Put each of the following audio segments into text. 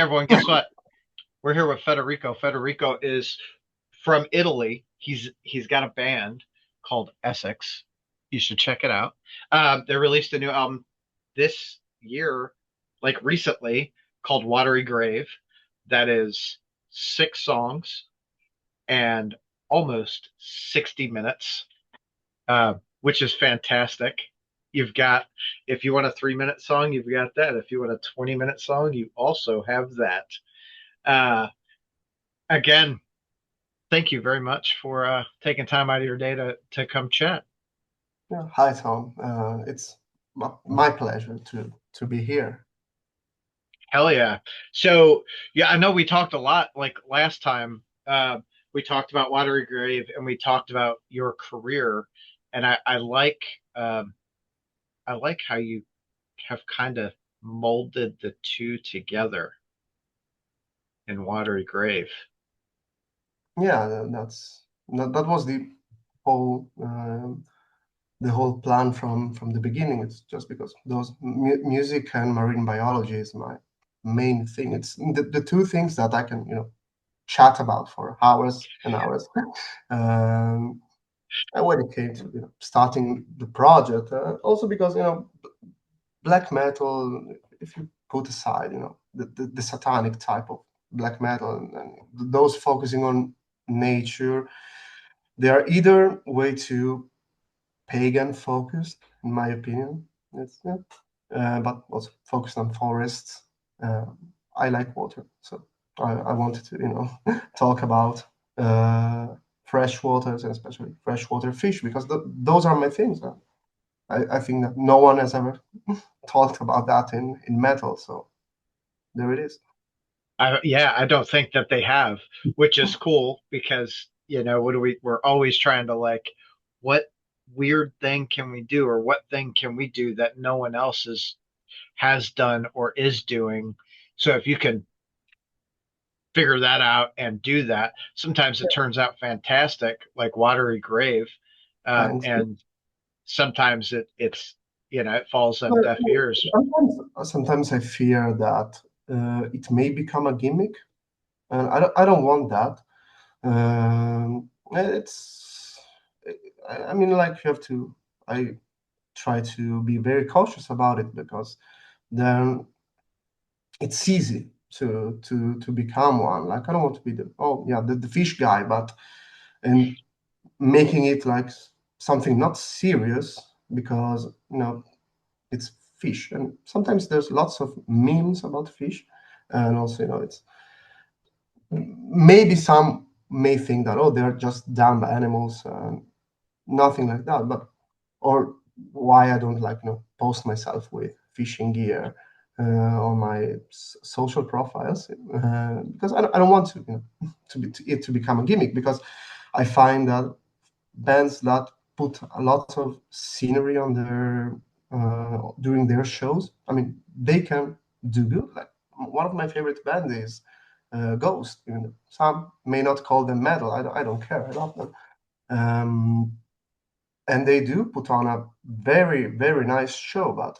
everyone, guess what? We're here with Federico. Federico is from Italy. He's got a band called Esox. You should check it out. They released a new album this year, like recently, called Watery Grave. That is 6 songs and almost 60 minutes, which is fantastic. You've got, if you want a 3 minute song, you've got that. If you want a 20-minute song, you also have that. Uh, Again, thank you very much for taking time out of your day to come chat. Yeah. Hi, Tom. It's my pleasure to be here. Hell yeah. So, yeah, I know we talked a lot like last time. We talked about Watery Grave and we talked about your career. And um, I like how you have kind of molded the two together in Watery Grave. Yeah, that was whole the whole plan from the beginning. It's just because those music and marine biology is my main thing. It's the two things that I can chat about for hours and hours. And when it came to starting the project, also because black metal, if you put aside the satanic type of black metal and those focusing on nature, they are either way too pagan focused, in my opinion. But also focused on forests. Uh, I like water, so I wanted to talk about fresh waters and especially freshwater fish because those are my things. I think that no one has ever talked about that in metal, so there it is. Yeah, I don't think that they have, which is cool because, what do we're always trying to like, what weird thing can we do or what thing can we do that no one else has done or is doing? So if you can figure that out and do that, sometimes it turns out fantastic, like Watery Grave. Thanks. And sometimes it's, it falls on deaf ears. Sometimes I fear that it may become a gimmick, and I don't want that. It's, I mean, like you have to. I try to be very cautious about it because then it's easy to become one. Like I don't want to be the fish guy, but and making it like something not serious because it's fish, and sometimes there's lots of memes about fish, and also it's maybe some may think that they're just dumb animals and nothing like that, but or why I don't like post myself with fishing gear on my social profiles because I don't want to become a gimmick because I find that bands that put a lot of scenery on their during their shows, I mean, they can do good. Like one of my favorite bands is Ghost. Some may not call them metal. I don't care. I love them. And they do put on a very, very nice show, but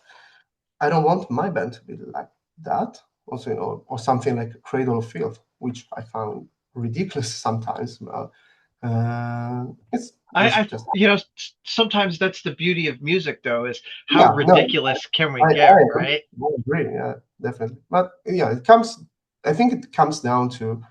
I don't want my band to be like that. Also, or something like Cradle of Filth, which I found ridiculous sometimes. It's just Sometimes that's the beauty of music, though, is how yeah, no, ridiculous can we get, right? I agree, yeah, definitely. But yeah, it comes. I think it comes down to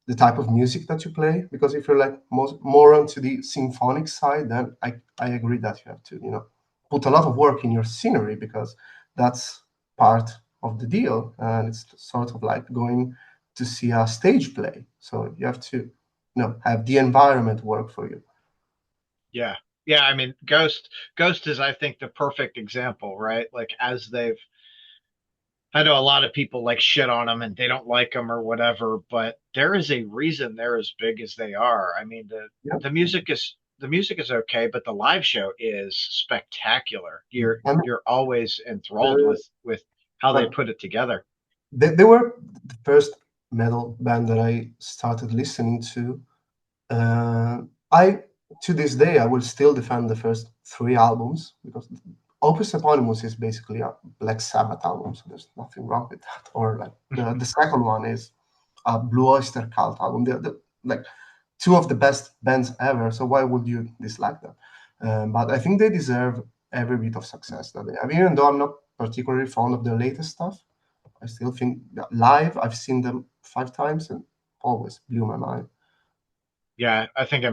the type of music that you play. Because if you're like more onto the symphonic side, then I agree that you have to put a lot of work in your scenery because that's part of the deal, and it's sort of like going to see a stage play. So you have to have the environment work for you. Yeah. Yeah, I mean, Ghost is, I think, the perfect example, right? Like, I know a lot of people like shit on them and they don't like them or whatever, but there is a reason they're as big as they are. I mean, Yeah. the music is okay, but the live show is spectacular. I mean, You're always enthralled uh, with how they like put it together. they were the first metal band that I started listening to. I to this day I will still defend the first 3 albums because Opus Eponymous is basically a Black Sabbath album, so there's nothing wrong with that. Or like the second one is a Blue Oyster Cult album. They're like two of the best bands ever. So why would you dislike them? But I think they deserve every bit of success that they have. Even though I'm not particularly fond of their latest stuff, I still think that live, I've seen them 5 times and always blew my mind. Yeah, I think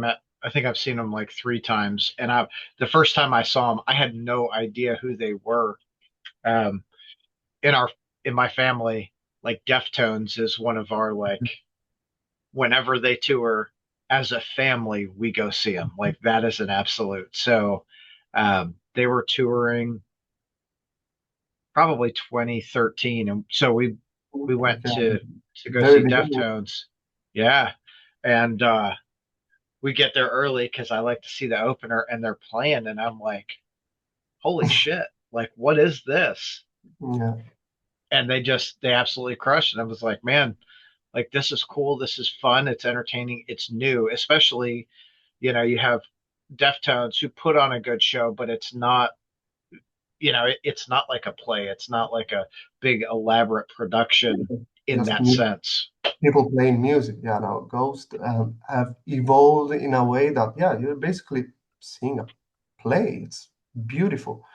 I've seen them like 3 times, and I the first time I saw them, I had no idea who they were. Um, in our in my family, like Deftones is one of our like whenever they tour as a family, we go see them. Like that is an absolute. So they were touring probably 2013, and so we Like went to go very see beginning. Deftones. Yeah, and we get there early because I like to see the opener, and they're playing, and I'm like, holy shit! Like, what is this? Yeah. And they absolutely crushed. And I was like, man, like this is cool, this is fun, it's entertaining, it's new, especially you have Deftones who put on a good show, but it's not it's not like a play, it's not like a big elaborate production in Just that sense. people playing music. Yeah, now Ghost have evolved in a way that, yeah, you're basically seeing a play. It's beautiful.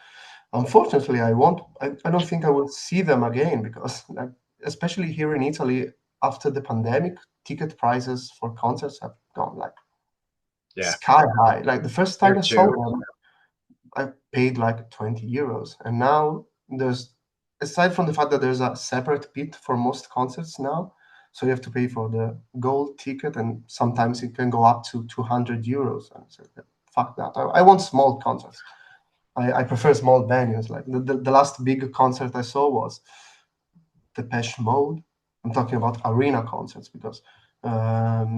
Unfortunately, I don't think I will see them again because, like, especially here in Italy, after the pandemic, ticket prices for concerts have gone like Yeah, sky high. Like the first here time I saw too. them, I paid like 20 euros. And now aside from the fact that there's a separate bit for most concerts now, so you have to pay for the gold ticket, and sometimes it can go up to 200 euros. And so, fuck that. I want small concerts. I prefer small venues. Like the last big concert I saw was Depeche Mode. I'm talking about arena concerts because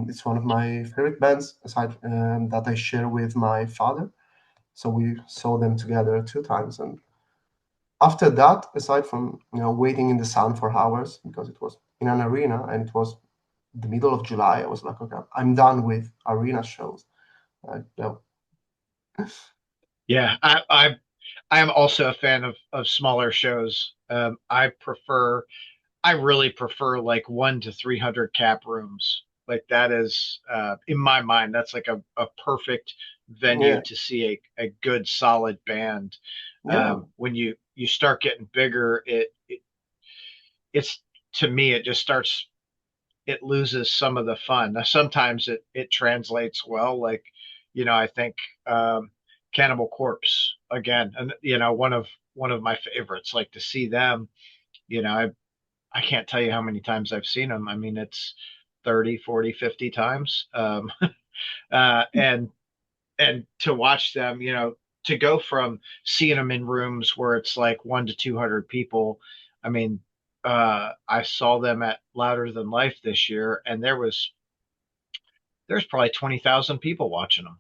it's one of my favorite bands aside that I share with my father. So we saw them together 2 times, and after that, aside from waiting in the sun for hours because it was in an arena and it was the middle of July, I was like, okay, I'm done with arena shows. No. Yeah, I am also a fan of smaller shows. I really prefer like 1 to 300 cap rooms. Like that is in my mind, that's like a perfect venue Yeah, to see a good solid band. yeah, When you start getting bigger, it's to me it just starts it loses some of the fun. Now sometimes it translates well. Like I think Cannibal Corpse again, and one of my favorites. Like to see them, I can't tell you how many times I've seen them. I mean, it's 30, 40, 50 times. And to watch them, to go from seeing them in rooms where it's like 1 to 200 people. I mean, I saw them at Louder Than Life this year, and there's probably 20,000 people watching them.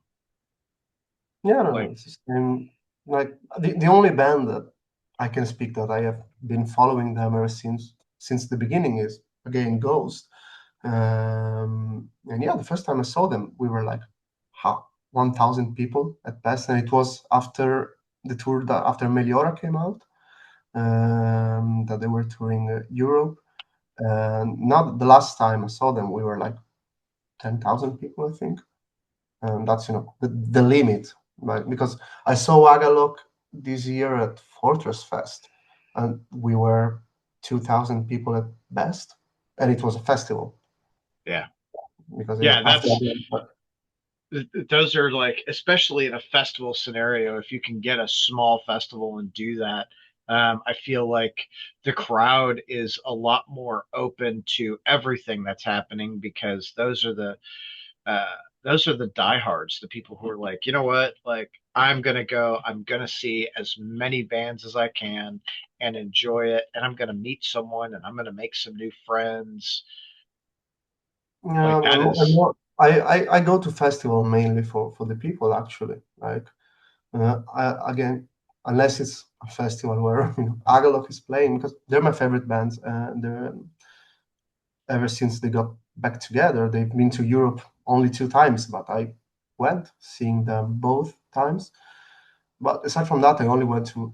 yeah. No, no, Like, it's the same. Like the only band that I can speak that I have been following them ever since the beginning is again Ghost. And yeah, the first time I saw them, we were like, how 1,000 people at best, and it was after the tour that after Meliora came out, that they were touring Europe. And not the last time I saw them, we were like 10,000 people, I think. And that's the limit, right? Because I saw Agalok this year at Fortress Fest, and we were 2,000 people at best, and it was a festival yeah, because yeah, after those are like, especially in a festival scenario, if you can get a small festival and do that, I feel like the crowd is a lot more open to everything that's happening because uh, those are the diehards, the people who are like, you know what, like I'm gonna see as many bands as I can and enjoy it, and I'm gonna meet someone, and I'm gonna make some new friends. Yeah, Like that and is, more, I go to festival mainly for the people actually. Like again, unless it's a festival where Agalok is playing because they're my favorite bands, and they're ever since they got back together, they've been to Europe only 2 times, but I went seeing them both times. But aside from that, I only went to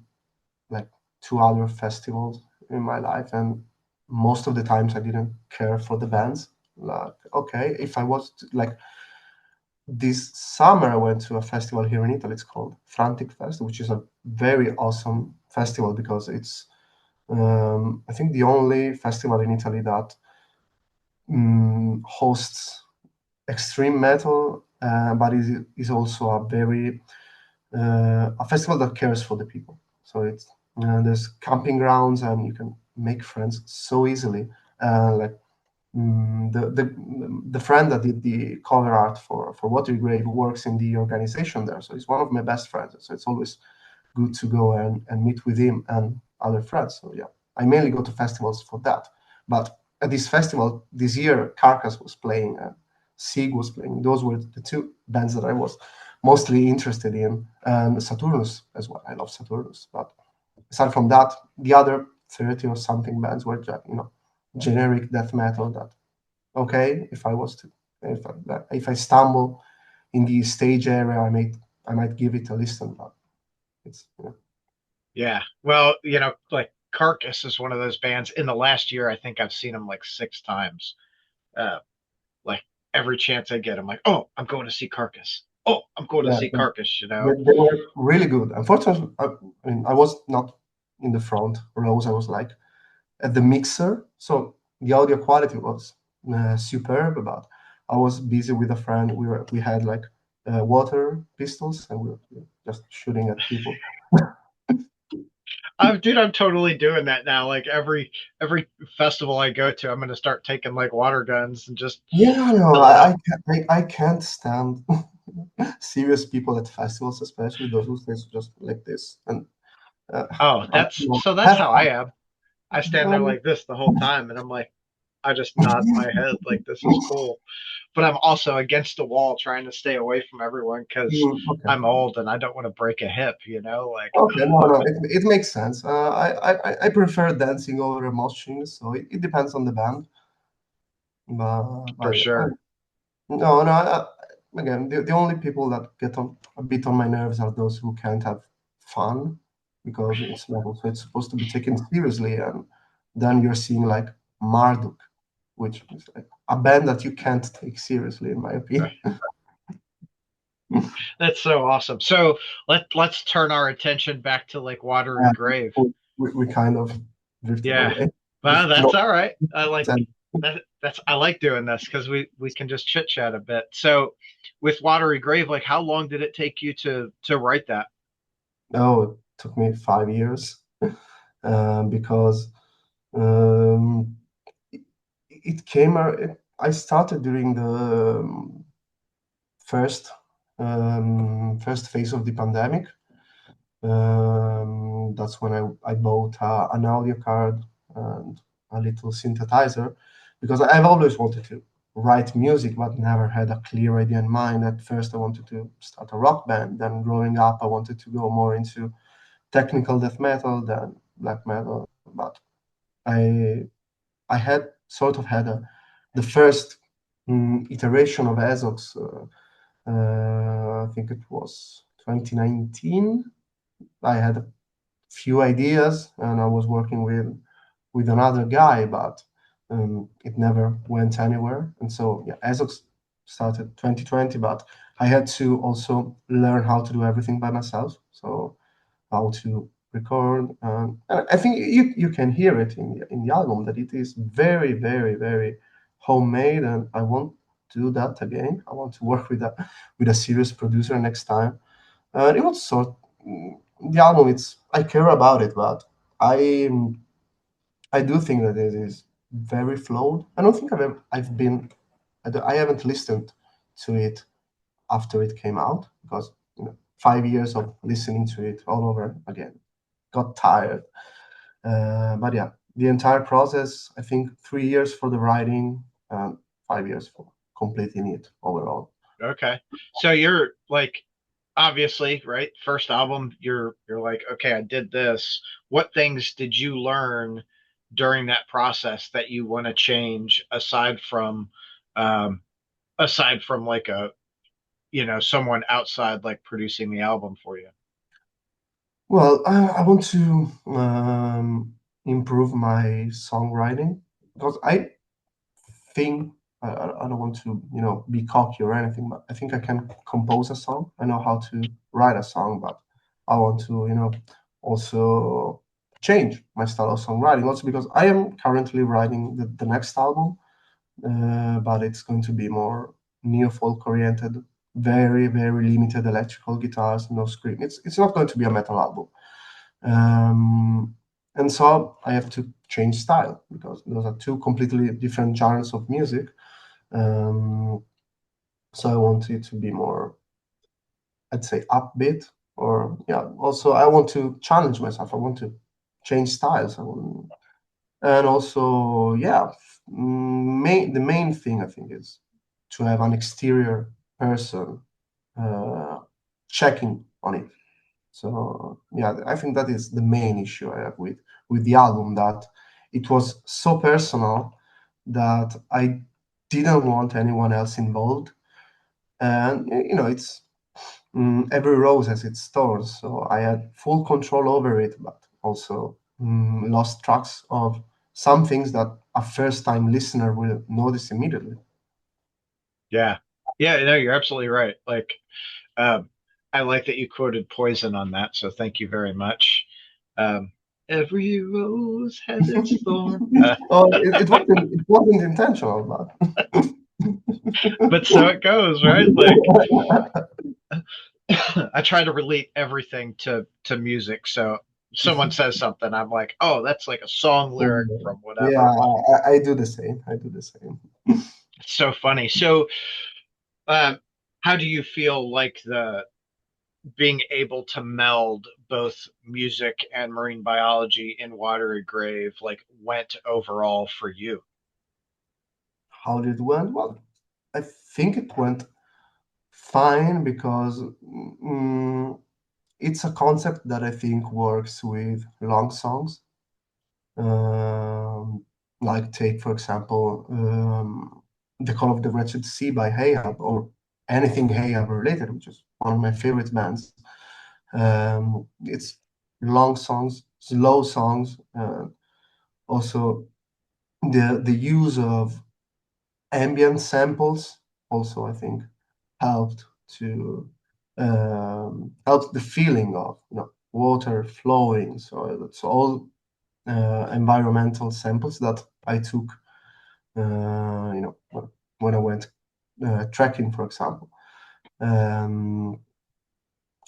like two other festivals in my life, and most of the times I didn't care for the bands. Like, okay, if I was like this summer, I went to a festival here in Italy. It's called Frantic Fest, which is a very awesome festival because it's I think the only festival in Italy that hosts extreme metal, but is also a festival that cares for the people. So it's there's camping grounds and you can make friends so easily. Like the friend that did the cover art for Watery Grave works in the organization there, so he's one of my best friends. So it's always good to go and meet with him and other friends. So yeah, I mainly go to festivals for that. But at this festival this year, Carcass was playing and Sieg was playing. Those were the two bands that I was mostly interested in, and Saturnus as well. I love Saturnus, but aside from that, the other 30 or something bands were just, generic death metal. That okay, if I stumble in the stage area, I might give it a listen, but it's Yeah. Well, like Carcass is one of those bands. In the last year, I think I've seen them like 6 times. Uh, like every chance I get, I'm like, oh, I'm going to see Carcass. Oh, I'm going to yeah, see Carcass. they were really good. Unfortunately, I was not in the front rows. I was like at the mixer, so the audio quality was superb. But I was busy with a friend. We had like water pistols, and we were just shooting at people. Dude, I'm totally doing that now. Like every festival I go to, I'm gonna start taking like water guns and just Yeah, no, fill it I up. can't, I can't stand serious people at festivals, especially those who say just like this. And uh, Oh, I'm, that's have how I fun. am. I stand there like this the whole time, and I'm like, I just nod my head like this is cool. But I'm also against the wall trying to stay away from everyone because Okay. I'm old and I don't want to break a hip, like Okay, no, no, it makes sense. I prefer dancing over moshing, so it depends on the band. But for yeah, sure. no, no. Again, the only people that get a bit on my nerves are those who can't have fun because it's metal, so it's supposed to be taken seriously, and then you're seeing like Marduk, which is like a band that you can't take seriously, in my opinion. That's so awesome. So let's turn our attention back to like Watery And Grave. we kind of drifted Yeah. away. Well, No, that's all right. I like that. I like doing this because we can just chit chat a bit. So with Watery Grave, like how long did it take you to write that? no, it took me 5 years because um, it came. I started during the first first phase of the pandemic. That's when I bought an audio card and a little synthesizer because I've always wanted to write music but never had a clear idea in mind. At first, I wanted to start a rock band. Then, growing up, I wanted to go more into technical death metal than black metal. But I I had the first iteration of Esox. I think it was 2019. I had a few ideas, and I was working with another guy, but it never went anywhere. And so, yeah, Esox started 2020, but I had to also learn how to do everything by myself. So how to record, and I think you can hear it in the album that it is very, very, very homemade, and I won't do that again. I want to work with a serious producer next time. And it was the album. It's I care about it, but I I do think that it is very flawed. I don't think I've been I haven't listened to it after it came out because 5 years of listening to it all over again got tired. But yeah, the entire process, I think 3 years for the writing and 5 years for completing it overall. Okay. So you're like obviously, right? First album, you're like, okay, I did this. What things did you learn during that process that you want to change um aside from like, a someone outside like producing the album for you? Well, I want to improve my songwriting because I think I don't want to, be cocky or anything, but I think I can compose a song. I know how to write a song, but I want to, also change my style of songwriting. Also because I am currently writing the next album, but it's going to be more neo-folk oriented, very, very limited electrical guitars, no scream. It's not going to be a metal album. Um, and so I have to change style because those are two completely different genres of music. Um, so I want it to be more, I'd say, upbeat, or yeah. Also, I want to challenge myself. I want to change styles. And also, yeah, the main thing I think is to have an exterior person uh, checking on it. So yeah, I think that is the main issue I have with the album, that it was so personal that I didn't want anyone else involved. And it's every rose has its thorns, so I had full control over it, but also lost tracks of some things that a first-time listener will notice immediately. Yeah. Yeah, no, you're absolutely right. Like, um, I like that you quoted Poison on that, so thank you very much. Um, every rose has its thorn. Oh, it wasn't intentional, But so it goes, right? Like, I try to relate everything to music. So someone says something, I'm like, oh, that's like a song but lyric from yeah, whatever. I do the same. I do the same. It's so funny. So, um, how do you feel like the being able to meld both music and marine biology in Watery Grave like went overall for you? How did it went? Well, I think it went fine because it's a concept that I think works with long songs. Um, like take for example, "The Call of the Wretched Sea" by Hayab, or anything Hayab related, which is one of my favorite bands. It's long songs, slow songs, also the use of ambient samples also I think helped to help the feeling of water flowing. So it's all environmental samples that I took, when I went trekking, for example. Um,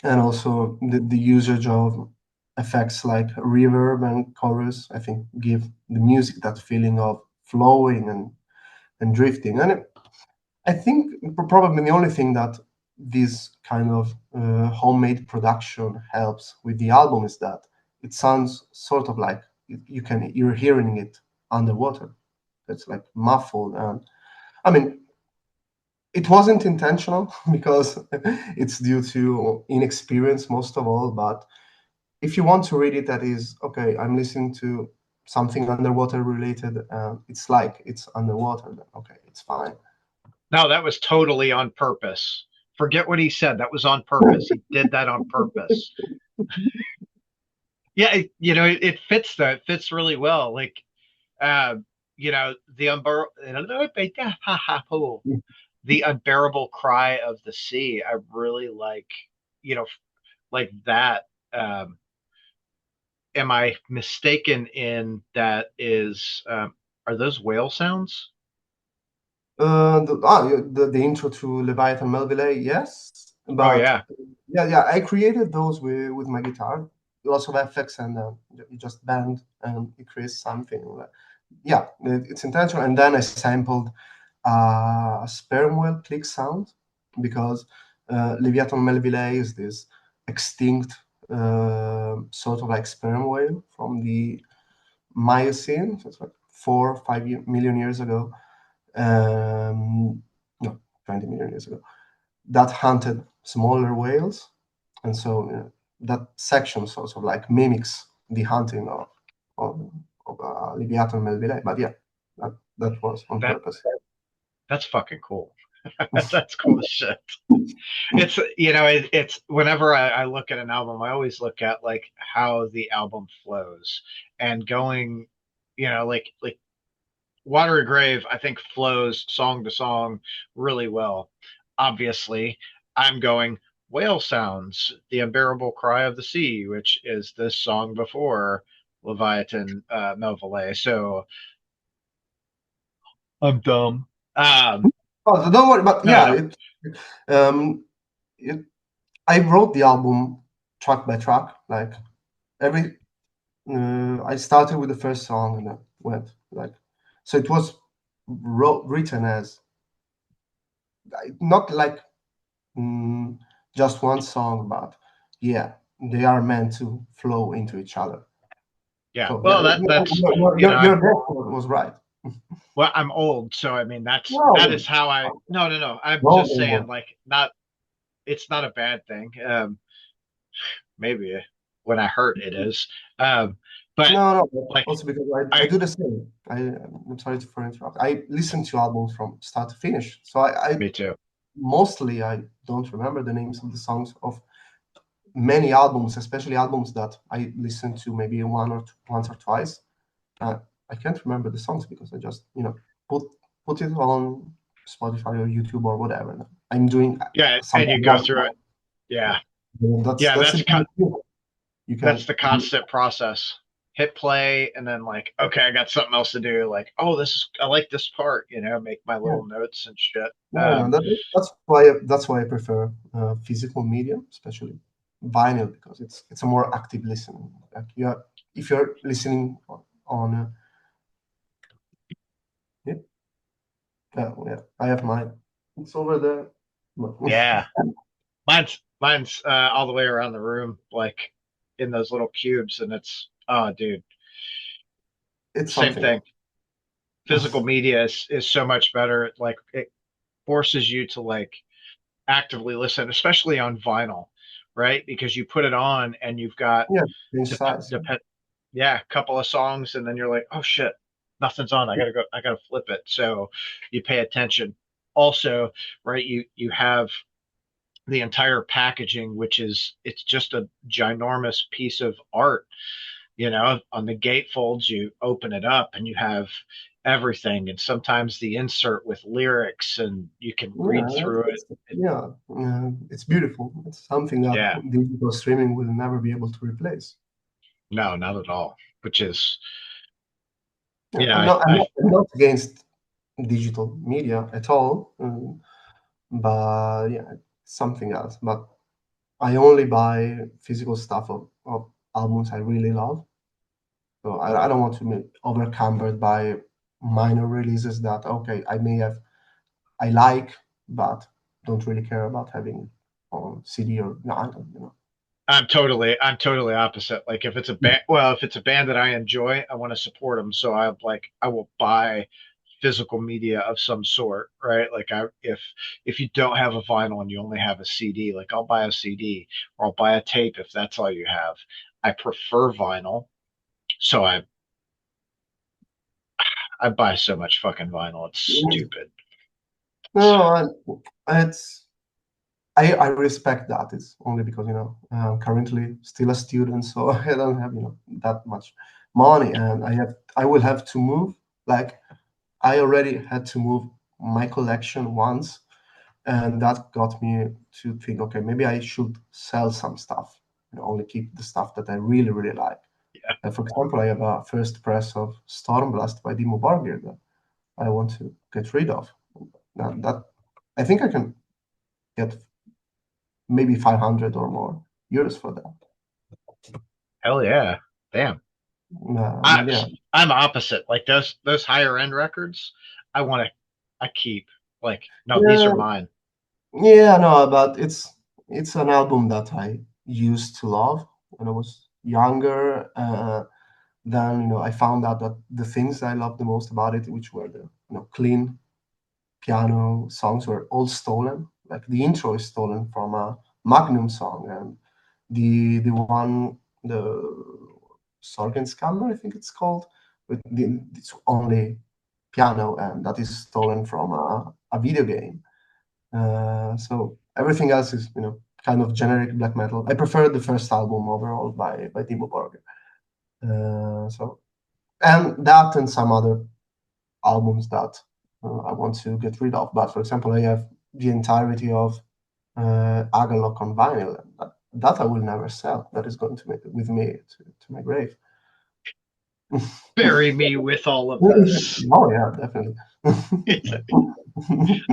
and also the usage of effects like reverb and chorus, I think, give the music that feeling of flowing and drifting. And I think probably the only thing that this kind of homemade production helps with the album is that it sounds sort of like you're hearing it underwater. It's like muffled, and I mean it wasn't intentional because it's due to inexperience most of all. But if you want to read it, that is okay. I'm listening to something underwater related, and it's like it's underwater. Then okay, it's fine. No, that was totally on purpose. Forget what he said. That was on purpose. He did that on purpose. Yeah, it fits though. It fits really well. Like, uh, the the unbearable cry of the sea. I really like, like that. Um, am I mistaken in that is are those whale sounds? Yeah, the intro to Leviathan Melville, yes, Oh but yeah. yeah, I created those with my guitar, lots of effects, and you just bend and it creates something. Yeah, it's intentional. And then I sampled a sperm whale click sound because Leviathan Melville is this extinct sort of like sperm whale from the Miocene, so it's like 4 or 5 million years ago. No, 20 million years ago, that hunted smaller whales. And so that section sort of like mimics the hunting of, Leviathan melville. But yeah, that was on That purpose. that's fucking cool. That's cool as shit. It's it's whenever I look at an album, I always look at like how the album flows and going, like Watery Grave, I think flows song to song really well. Obviously, I'm going whale sounds, the unbearable cry of the sea, which is this song before Leviathan Melville. So I'm dumb. Oh, so don't worry, but No, yeah, no. um, it, I wrote the album track by track. Like every, I started with the first song and I went like, so it was written as not like mm, just one song, but yeah, they are meant to flow into each other. Yeah. So yeah, Well, that's your guess was right. well, I'm old, so I mean that is No, how I. No, no, no. I'm no, just saying, like, not. It's not a bad thing. Maybe when I hurt it is. But no, no. like Also because I I, do the same. I'm sorry for interrupt. I listen to albums from start to finish. So I me too. mostly I don't remember the names of the songs of many albums, especially albums that I listened to maybe once or twice. I can't remember the songs because I just put put it on Spotify or YouTube or whatever. I'm doing Yeah, and something you go else. through it. Yeah, That's yeah. that's it. You That's can. the constant process. Hit play, and then like, okay, I got something else to do. Like, oh, I like this part. Make my Yeah, little notes and shit. no, that's why I prefer physical medium, especially vinyl, because it's a more active listening. Like if you're listening on yeah, yeah, I have mine. It's over there. Yeah, mine's all the way around the room, like in those little cubes, and it's oh, dude, It's same something thing. else. Physical media is so much better. Like it forces you to like actively listen, especially on vinyl, right? Because you put it on and you've got Yeah, change depend size. depend yeah, a couple of songs, and then you're like, oh shit, nothing's on. I gotta flip it. So you pay attention. Also, right, you have the entire packaging, which it's just a ginormous piece of art. On the gatefolds, you open it up and you have everything, and sometimes the insert with lyrics, and you can read Yeah, through it. it's beautiful. It's something that Yeah, digital streaming will never be able to replace. no, not at all. Which is, Yeah, yeah, I'm not against digital media at all, but yeah, something else. But I only buy physical stuff of albums I really love. So I don't want to be overcumbered by minor releases that okay I like, but don't really care about having on CD or no, I don't. I'm totally opposite. Like if it's a band, well, if it's a band that I enjoy, I want to support them. So I will buy physical media of some sort, right? Like if you don't have a vinyl and you only have a CD, like I'll buy a CD or I'll buy a tape if that's all you have. I prefer vinyl, so I buy so much fucking vinyl. It's stupid. No, it's I respect that. It's only because I'm currently still a student, so I don't have that much money, and I will have to move. Like I already had to move my collection once, and that got me to think, okay, maybe I should sell some stuff. Only keep the stuff that I really really like. Yeah. For example, I have a first press of Stormblast by Dimo Borgir that I want to get rid of. Now that I think I can get maybe 500 or more euros for that. Hell yeah. Damn. But I yeah, I'm opposite. Like those higher end records, I keep like no, these are yeah, mine. yeah, no, but it's an album that I used to love when I was younger. Then I found out that the things I loved the most about it, which were the clean piano songs, were all stolen. Like the intro is stolen from a Magnum song, and the Sorgenskammar, I think it's called, with it's only piano, and that is stolen from a video game. So everything else is, kind of generic black metal. I prefer the first album overall by Timo Borger. So, and that and some other albums that I want to get rid of. But for example, I have the entirety of Agalloch on vinyl. That I will never sell. That is going to make with me to my grave. Bury me with all of this. Oh yeah, definitely.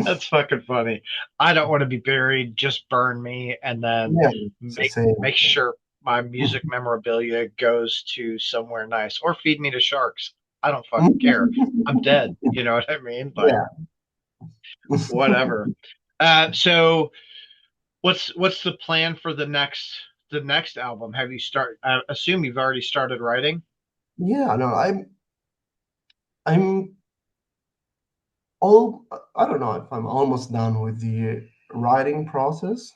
That's fucking funny. I don't want to be buried. Just burn me, and then Yeah, it's the make same. make sure my music memorabilia goes to somewhere nice, or feed me to sharks. I don't fucking care. I'm dead. You know what I mean? Like Yeah. whatever. So what's the plan for the next album? Have you start? I assume you've already started writing. Yeah, no, I'm all I don't know if I'm almost done with the writing process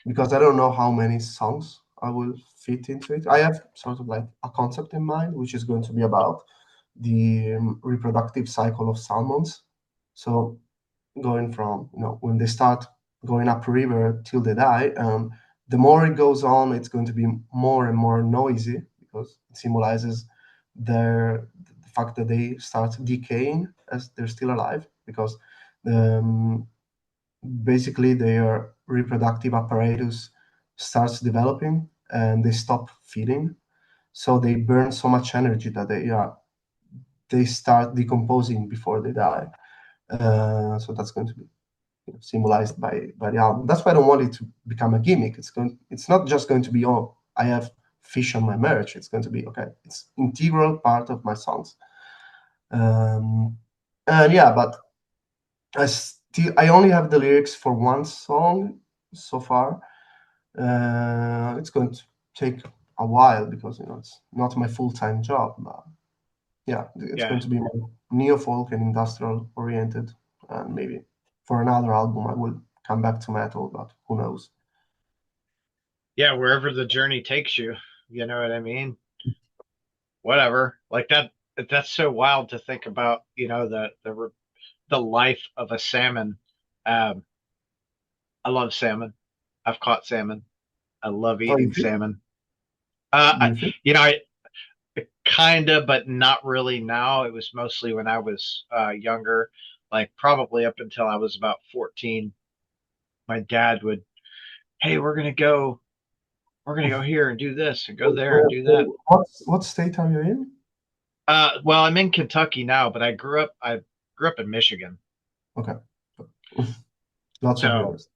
because I don't know how many songs I will fit into it. I have sort of like a concept in mind, which is going to be about the reproductive cycle of salmons. So going from, when they start going upriver till they die, the more it goes on, it's going to be more and more noisy because it symbolizes the fact that they start decaying as they're still alive because um, basically their reproductive apparatus starts developing and they stop feeding, so they burn so much energy that they start decomposing before they die. So that's going to be symbolized by the album. That's why I don't want it to become a gimmick. It's not just going to be, oh, I have fish on my merch. It's going to be, okay, it's integral part of my songs. And yeah, but I only have the lyrics for one song so far. It's going to take a while because it's not my full-time job. But yeah, it's Yeah, going to be more neo-folk and industrial oriented, and maybe for another album I will come back to metal, but who knows? yeah. Wherever the journey takes you, you know what I mean. Whatever. Like that. That's so wild to think about. The life of a salmon. Um, I love salmon. I've caught salmon. I love Oh, eating salmon. do you think? I kinda, but not really now. It was mostly when I was younger, like probably up until I was about 14. My dad would, hey, we're gonna go here and do this and go there and do that. What state are you in? Well, I'm in Kentucky now, but I grew up in Michigan. Okay, lots of So rivers.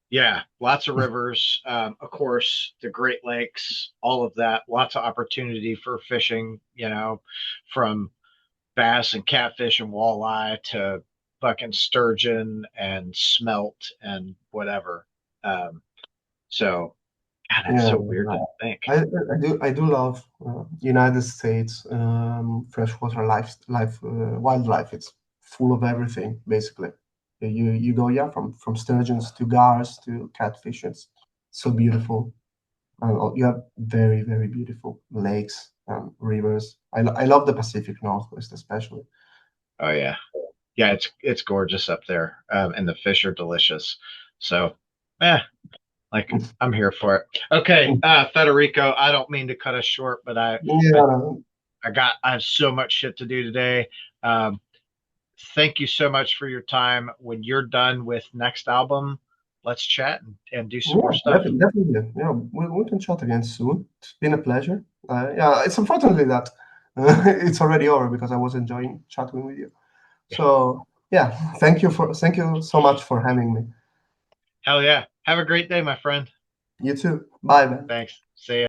yeah, lots of rivers, of course, the Great Lakes, all of that, lots of opportunity for fishing, from bass and catfish and walleye to fucking sturgeon and smelt and whatever. Um, so, God, that's Yeah, so weird to think. I do love United States freshwater wildlife. It's full of everything basically. You go, yeah, from sturgeons to gars to catfish. It's so beautiful, and you have very very beautiful lakes and rivers. I love the Pacific Northwest especially. Oh yeah, yeah, it's gorgeous up there, and the fish are delicious. So, yeah, like I'm here for it. Okay, Federico, I don't mean to cut us short, but I Yeah, I have so much shit to do today. Um, Thank you so much for your time. When you're done with next album, let's chat and do some more yeah, stuff. definitely. Yeah, we can chat again soon. It's been a pleasure. Yeah, it's unfortunately that it's already over because I was enjoying chatting with you. So yeah, thank you so much for having me. Hell yeah. Have a great day, my friend. You too. Bye, man. Thanks. See ya.